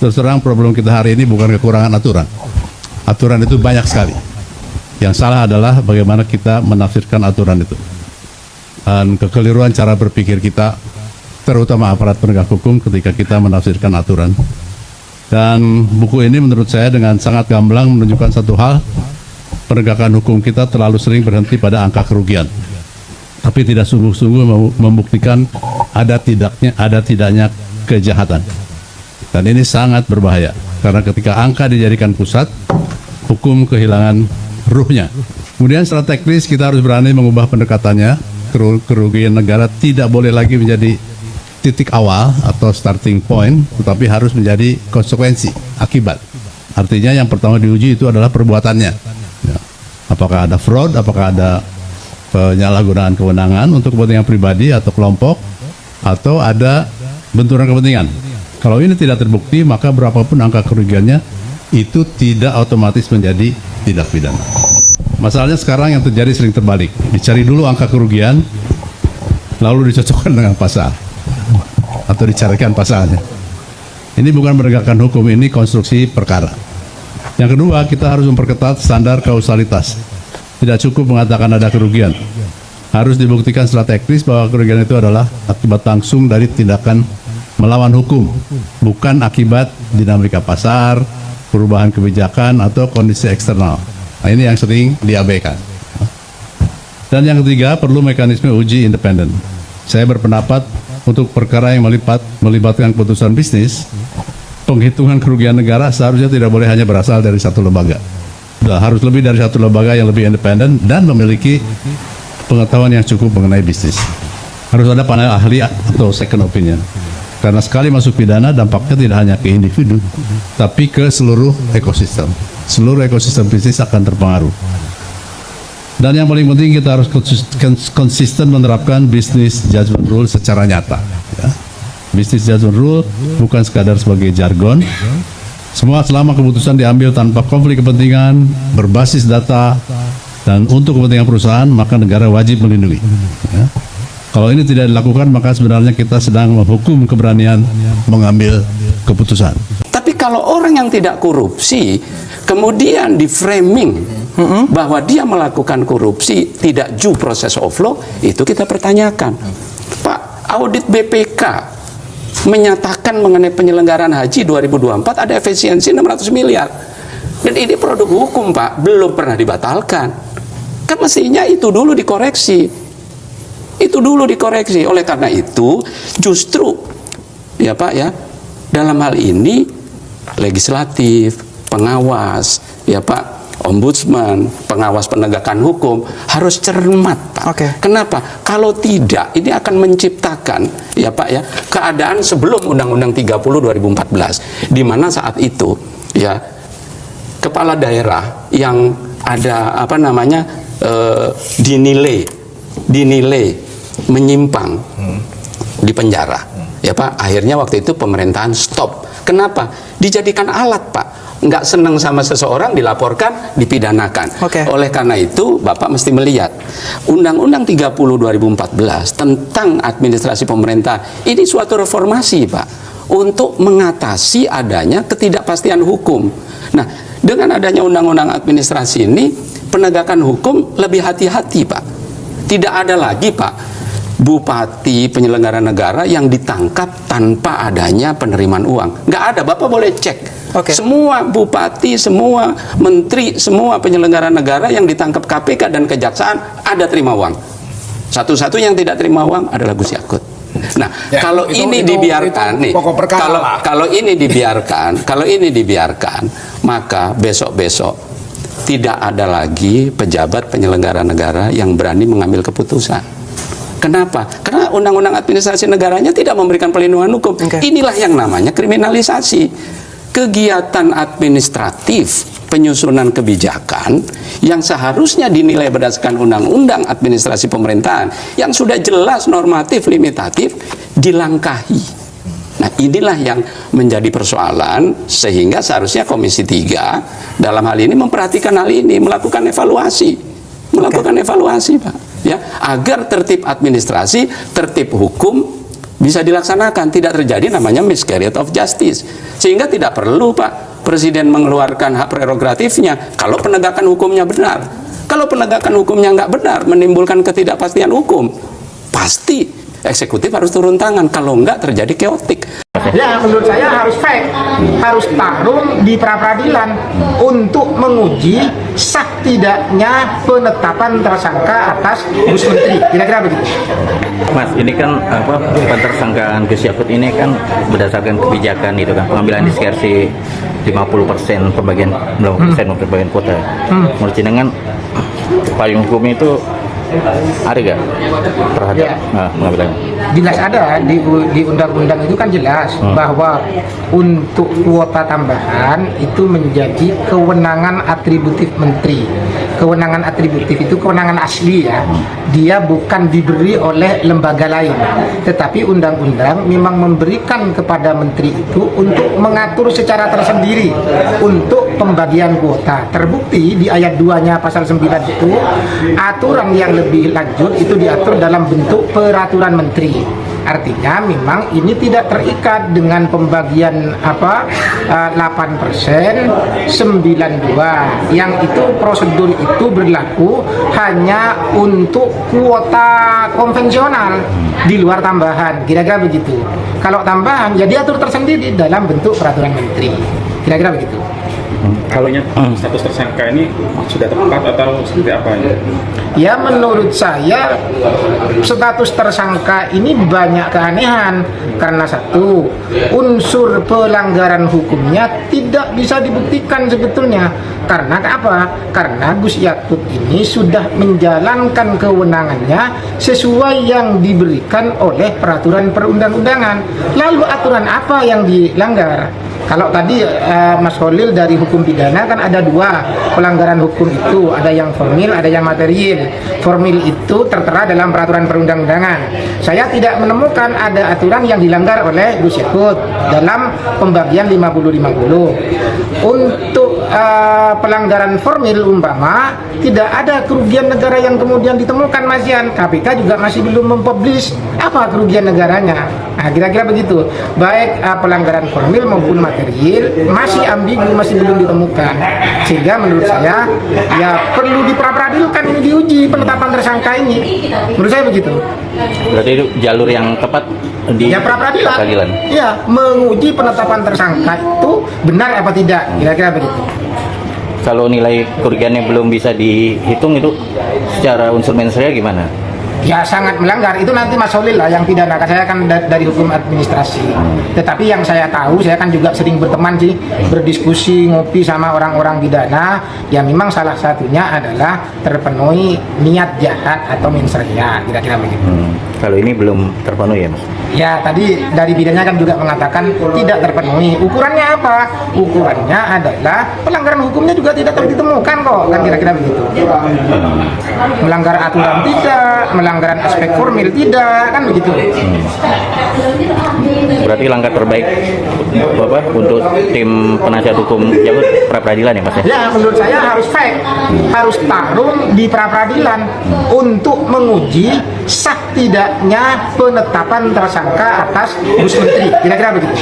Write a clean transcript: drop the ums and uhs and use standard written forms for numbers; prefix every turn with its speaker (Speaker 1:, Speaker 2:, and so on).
Speaker 1: terus terang problem kita hari ini bukan kekurangan aturan. Aturan itu banyak sekali. Yang salah adalah bagaimana kita menafsirkan aturan itu. Dan kekeliruan cara berpikir kita, terutama aparat penegak hukum ketika kita menafsirkan aturan. Dan buku ini menurut saya dengan sangat gamblang menunjukkan satu hal, penegakan hukum kita terlalu sering berhenti pada angka kerugian, tapi tidak sungguh-sungguh membuktikan ada tidaknya kejahatan. Dan ini sangat berbahaya, karena ketika angka dijadikan pusat, hukum kehilangan ruhnya. Kemudian secara teknis kita harus berani mengubah pendekatannya. Kerugian negara tidak boleh lagi menjadi titik awal atau starting point, tetapi harus menjadi konsekuensi, akibat. Artinya yang pertama diuji itu adalah perbuatannya. Ya. Apakah ada fraud, apakah ada penyalahgunaan kewenangan untuk kepentingan pribadi atau kelompok, atau ada benturan kepentingan. Kalau ini tidak terbukti, maka berapapun angka kerugiannya itu tidak otomatis menjadi tindak pidana. Masalahnya sekarang yang terjadi sering terbalik. Dicari dulu angka kerugian, lalu dicocokkan dengan pasal atau dicarikan pasalnya. Ini bukan menegakkan hukum, ini konstruksi perkara. Yang kedua, kita harus memperketat standar kausalitas. Tidak cukup mengatakan ada kerugian. Harus dibuktikan secara teknis bahwa kerugian itu adalah akibat langsung dari tindakan melawan hukum, bukan akibat dinamika pasar, perubahan kebijakan, atau kondisi eksternal. Nah, ini yang sering diabaikan. Dan yang ketiga, perlu mekanisme uji independen. Saya berpendapat untuk perkara yang melibatkan keputusan bisnis, penghitungan kerugian negara seharusnya tidak boleh hanya berasal dari satu lembaga. Harus lebih dari satu lembaga yang lebih independen dan memiliki pengetahuan yang cukup mengenai bisnis. Harus ada panel ahli atau second opinion. Karena sekali masuk pidana, dampaknya tidak hanya ke individu, tapi ke seluruh ekosistem. Seluruh ekosistem bisnis akan terpengaruh. Dan yang paling penting, kita harus konsisten menerapkan business judgment rule secara nyata. Ya. Business judgment rule bukan sekadar sebagai jargon. Selama keputusan diambil tanpa konflik kepentingan, berbasis data, dan untuk kepentingan perusahaan, maka negara wajib melindungi. Ya. Kalau ini tidak dilakukan, maka sebenarnya kita sedang menghukum keberanian mengambil keputusan.
Speaker 2: Tapi kalau orang yang tidak korupsi, kemudian di framing bahwa dia melakukan korupsi, tidak due process of law, itu kita pertanyakan. Pak, audit BPK menyatakan mengenai penyelenggaraan haji 2024 ada efisiensi 600 miliar. Dan ini produk hukum, Pak, belum pernah dibatalkan. Kan mestinya itu dulu dikoreksi. Itu dulu dikoreksi. Oleh karena itu, justru ya Pak ya, dalam hal ini legislatif, pengawas, ya Pak, ombudsman, pengawas penegakan hukum harus cermat, Pak.
Speaker 3: Oke.
Speaker 2: Kenapa? Kalau tidak, ini akan menciptakan ya Pak ya, keadaan sebelum Undang-Undang 30 2014, di mana saat itu ya kepala daerah yang ada dinilai menyimpang di penjara, ya Pak. Akhirnya waktu itu pemerintahan stop. Kenapa? Dijadikan alat, Pak. Nggak senang sama seseorang, dilaporkan, dipidanakan.
Speaker 3: Oke.
Speaker 2: Oleh karena itu, Bapak mesti melihat Undang-Undang 30 2014 tentang administrasi pemerintahan ini suatu reformasi, Pak, untuk mengatasi adanya ketidakpastian hukum. Nah, dengan adanya Undang-Undang administrasi ini, penegakan hukum lebih hati-hati, Pak. Tidak ada lagi, Pak, bupati penyelenggara negara yang ditangkap tanpa adanya penerimaan uang. Nggak ada, Bapak boleh cek.
Speaker 3: Oke.
Speaker 2: Semua bupati, semua menteri, semua penyelenggara negara yang ditangkap KPK dan Kejaksaan ada terima uang. Satu-satu yang tidak terima uang adalah Gus Yakut. Nah, ya, kalau ini dibiarkan nih, kalau ini dibiarkan, maka besok-besok tidak ada lagi pejabat penyelenggara negara yang berani mengambil keputusan. Kenapa? Karena undang-undang administrasi negaranya tidak memberikan perlindungan hukum.
Speaker 3: Okay.
Speaker 2: Inilah yang namanya kriminalisasi. Kegiatan administratif penyusunan kebijakan yang seharusnya dinilai berdasarkan undang-undang administrasi pemerintahan yang sudah jelas normatif limitatif dilangkahi. Nah, inilah yang menjadi persoalan, sehingga seharusnya Komisi 3 dalam hal ini memperhatikan hal ini, melakukan evaluasi, evaluasi, Pak, ya, agar tertib administrasi, tertib hukum bisa dilaksanakan, tidak terjadi namanya miscarriage of justice. Sehingga tidak perlu Pak Presiden mengeluarkan hak prerogatifnya kalau penegakan hukumnya benar. Kalau penegakan hukumnya nggak benar, menimbulkan ketidakpastian hukum, pasti eksekutif harus turun tangan. Kalau nggak terjadi keotik.
Speaker 3: Ya, menurut saya harus fair, harus tarung di pra-peradilan untuk menguji sah tidaknya penetapan tersangka atas Gus Menteri. Kira-kira begitu.
Speaker 4: Mas, ini kan pentersangkaan Gus Yakut ini kan berdasarkan kebijakan itu kan, pengambilan diskresi 50% pembagian 50% pembagian kuota. Menurut jenengan payung hukum itu ada gak terhadap pengambilan?
Speaker 3: Jelas ada di undang-undang itu kan jelas bahwa untuk kuota tambahan itu menjadi kewenangan atributif menteri. Kewenangan atributif itu kewenangan asli ya. Dia bukan diberi oleh lembaga lain. Tetapi undang-undang memang memberikan kepada menteri itu untuk mengatur secara tersendiri untuk pembagian kuota. Terbukti di ayat 2-nya pasal 9 itu aturan yang lebih lanjut itu diatur dalam bentuk peraturan menteri. Artinya memang ini tidak terikat dengan pembagian 8% 92 yang itu prosedur itu berlaku hanya untuk kuota konvensional di luar tambahan, kira-kira begitu. Kalau tambahan ya diatur tersendiri dalam bentuk peraturan menteri, kira-kira begitu.
Speaker 5: Kalau status tersangka ini sudah tepat atau seperti apa ya?
Speaker 3: Ya menurut saya status tersangka ini banyak keanehan karena satu, unsur pelanggaran hukumnya tidak bisa dibuktikan sebetulnya. Karena apa? Karena Gus Yakut ini sudah menjalankan kewenangannya sesuai yang diberikan oleh peraturan perundang-undangan. Lalu aturan apa yang dilanggar? Kalau tadi Mas Khalil dari hukum pidana kan ada dua pelanggaran hukum itu, ada yang formil, ada yang material. Formil itu tertera dalam peraturan perundang-undangan. Saya tidak menemukan ada aturan yang dilanggar oleh Gus Yakut dalam pembagian 50-50. Untuk pelanggaran formil umpama tidak ada kerugian negara yang kemudian ditemukan Mas Yan. KPK juga masih belum mempublish apa kerugian negaranya. Nah, kira-kira begitu. Baik pelanggaran formil maupun material masih ambigu, masih belum ditemukan. Sehingga menurut saya ya perlu diperadilan ini, diuji penetapan tersangka ini. Menurut saya begitu.
Speaker 4: Berarti itu jalur yang tepat di
Speaker 3: ya pra-peradilan. Ya, menguji penetapan tersangka itu benar apa tidak, kira-kira begitu.
Speaker 4: Kalau nilai kerugiannya belum bisa dihitung itu secara unsur mensrea gimana?
Speaker 3: Ya sangat melanggar, itu nanti Mas Khalil lah yang pidana, saya kan dari hukum administrasi. Tetapi yang saya tahu, saya kan juga sering berteman sih, berdiskusi, ngopi sama orang-orang pidana, ya memang salah satunya adalah terpenuhi niat jahat atau mens rea, kira-kira begitu.
Speaker 4: Kalau ini belum terpenuhi ya Mas?
Speaker 3: Ya tadi dari bidannya kan juga mengatakan tidak terpenuhi. Ukurannya apa? Ukurannya adalah pelanggaran hukumnya juga tidak ditemukan kok, kan kira-kira begitu. Melanggar aturan tidak, melanggaran aspek formil tidak, kan begitu.
Speaker 4: Berarti langkah terbaik Bapak untuk tim penasihat hukum Yakut pra-peradilan ya Mas ya?
Speaker 3: Ya menurut saya harus fair, harus tarung di pra-peradilan untuk menguji sah tidaknya penetapan tersangka atas Gus Menteri, kira-kira begitu.